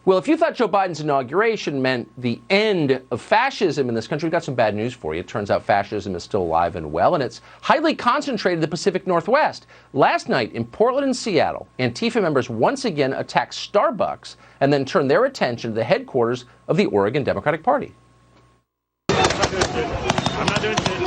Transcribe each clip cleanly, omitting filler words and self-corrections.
Well, if you thought Joe Biden's inauguration meant the end of fascism in this country, we've got some bad news for you. It turns out fascism is still alive and well, and it's highly concentrated in the Pacific Northwest. Last night in Portland and Seattle, Antifa members once again attacked Starbucks and then turned their attention to the headquarters of the Oregon Democratic Party. I'm not doing shit.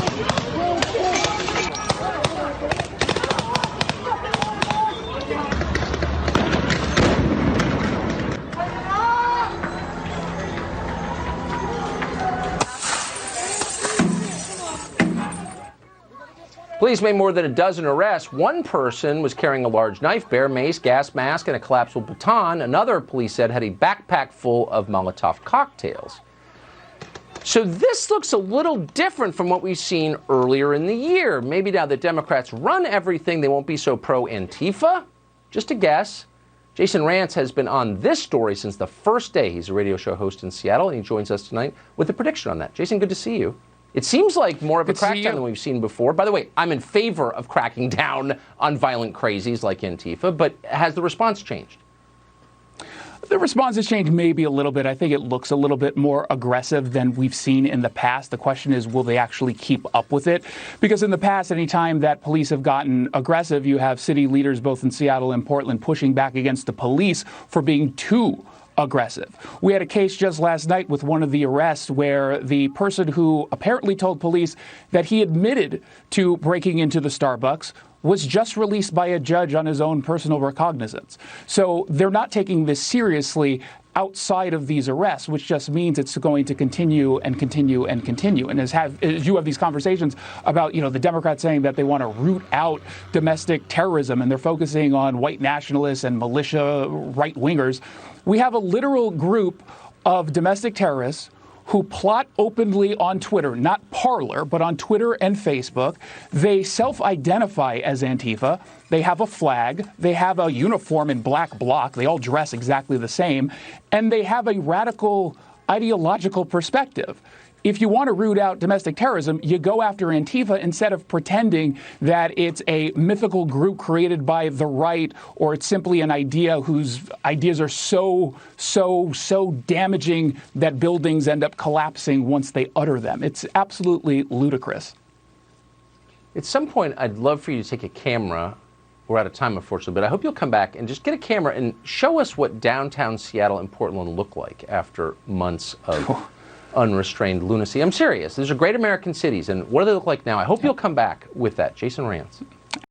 Police made more than a dozen arrests. One person was carrying a large knife, bear mace, gas mask, and a collapsible baton. Another, police said, had a backpack full of Molotov cocktails. So this looks a little different from what we've seen earlier in the year. Maybe now that Democrats run everything, they won't be so pro-Antifa? Just a guess. Jason Rantz has been on this story since the first day. He's a radio show host in Seattle, and he joins us tonight with a prediction on that. Jason, good to see you. It seems like more of a crackdown than we've seen before. By the way, I'm in favor of cracking down on violent crazies like Antifa, but has the response changed? The response has changed maybe a little bit. I think it looks a little bit more aggressive than we've seen in the past. The question is, will they actually keep up with it? Because in the past, any time that police have gotten aggressive, you have city leaders both in Seattle and Portland pushing back against the police for being too aggressive. We had a case just last night with one of the arrests where the person who apparently told police that he admitted to breaking into the Starbucks was just released by a judge on his own personal recognizance. So they're not taking this seriously outside of these arrests, which just means it's going to continue and continue and continue. And as you have these conversations about, the Democrats saying that they want to root out domestic terrorism and they're focusing on white nationalists and militia right-wingers, we have a literal group of domestic terrorists who plot openly on Twitter, not Parler, but on Twitter and Facebook. They self-identify as Antifa. They have a flag. They have a uniform in black bloc. They all dress exactly the same. And they have a radical ideological perspective. If you want to root out domestic terrorism, you go after Antifa instead of pretending that it's a mythical group created by the right, or it's simply an idea whose ideas are so damaging that buildings end up collapsing once they utter them. It's absolutely ludicrous. At some point, I'd love for you to take a camera. We're out of time, unfortunately, but I hope you'll come back and just get a camera and show us what downtown Seattle and Portland look like after months of unrestrained lunacy. I'm serious. These are great American cities, and what do they look like now? I hope you'll come back with that. Jason Rantz.